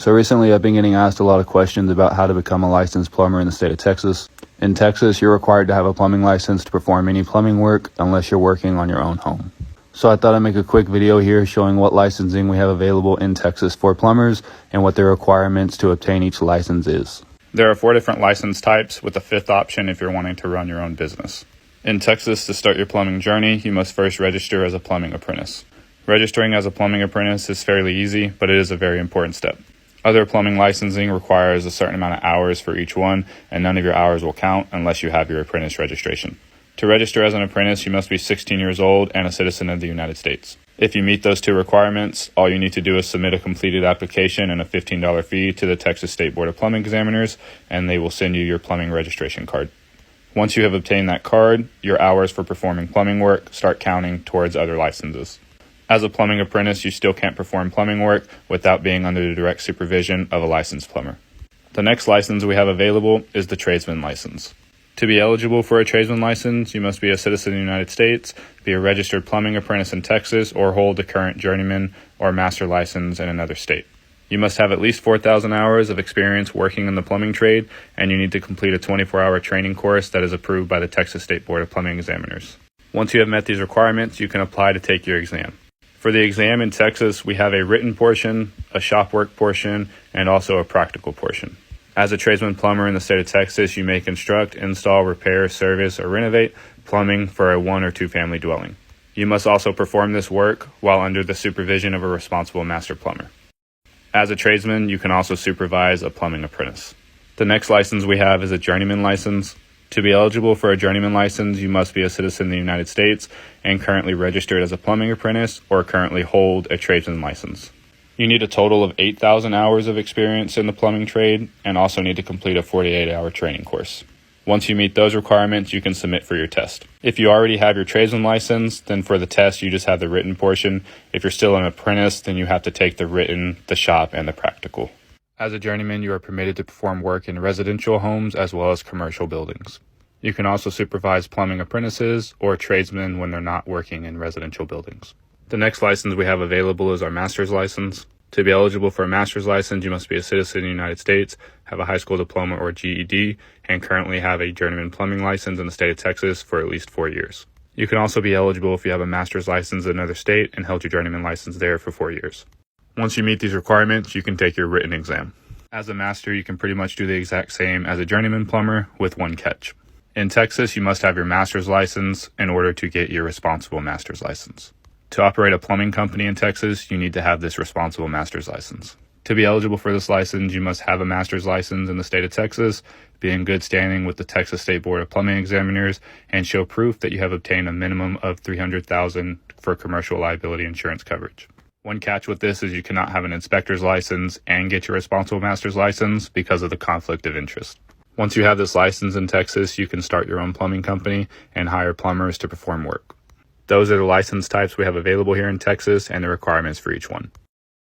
So recently I've been getting asked a lot of questions about how to become a licensed plumber in the state of Texas. In Texas, you're required to have a plumbing license to perform any plumbing work unless you're working on your own home. So I thought I'd make a quick video here showing what licensing we have available in Texas for plumbers and what the requirements to obtain each license is. There are 4 different license types, with a 5th option if you're wanting to run your own business. In Texas, to start your plumbing journey, you must first register as a plumbing apprentice. Registering as a plumbing apprentice is fairly easy, but it is a very important step. Other plumbing licensing requires a certain amount of hours for each one, and none of your hours will count unless you have your apprentice registration. To register as an apprentice, you must be 16 years old and a citizen of the United States. If you meet those 2 requirements, all you need to do is submit a completed application and a $15 fee to the Texas State Board of Plumbing Examiners, and they will send you your plumbing registration card. Once you have obtained that card, your hours for performing plumbing work start counting towards other licenses. As a plumbing apprentice, you still can't perform plumbing work without being under the direct supervision of a licensed plumber. The next license we have available is the tradesman license. To be eligible for a tradesman license, you must be a citizen of the United States, be a registered plumbing apprentice in Texas, or hold a current journeyman or master license in another state. You must have at least 4,000 hours of experience working in the plumbing trade, and you need to complete a 24-hour training course that is approved by the Texas State Board of Plumbing Examiners. Once you have met these requirements, you can apply to take your exam. For the exam in Texas, we have a written portion, a shop work portion, and also a practical portion. As a tradesman plumber in the state of Texas, you may construct, install, repair, service, or renovate plumbing for a 1 or 2 family dwelling. You must also perform this work while under the supervision of a responsible master plumber. As a tradesman, you can also supervise a plumbing apprentice. The next license we have is a journeyman license. To be eligible for a journeyman license, you must be a citizen of the United States and currently registered as a plumbing apprentice or currently hold a tradesman license. You need a total of 8,000 hours of experience in the plumbing trade and also need to complete a 48-hour training course. Once you meet those requirements, you can submit for your test. If you already have your tradesman license, then for the test, you just have the written portion. If you're still an apprentice, then you have to take the written, the shop, and the practical. As a journeyman, you are permitted to perform work in residential homes as well as commercial buildings. You can also supervise plumbing apprentices or tradesmen when they're not working in residential buildings. The next license we have available is our master's license. To be eligible for a master's license, you must be a citizen of the United States, have a high school diploma or GED, and currently have a journeyman plumbing license in the state of Texas for at least 4 years. You can also be eligible if you have a master's license in another state and held your journeyman license there for 4 years. Once you meet these requirements, you can take your written exam. As a master, you can pretty much do the exact same as a journeyman plumber with one catch. In Texas, you must have your master's license in order to get your responsible master's license. To operate a plumbing company in Texas, you need to have this responsible master's license. To be eligible for this license, you must have a master's license in the state of Texas, be in good standing with the Texas State Board of Plumbing Examiners, and show proof that you have obtained a minimum of $300,000 for commercial liability insurance coverage. One catch with this is you cannot have an inspector's license and get your responsible master's license because of the conflict of interest. Once you have this license in Texas, you can start your own plumbing company and hire plumbers to perform work. Those are the license types we have available here in Texas and the requirements for each one.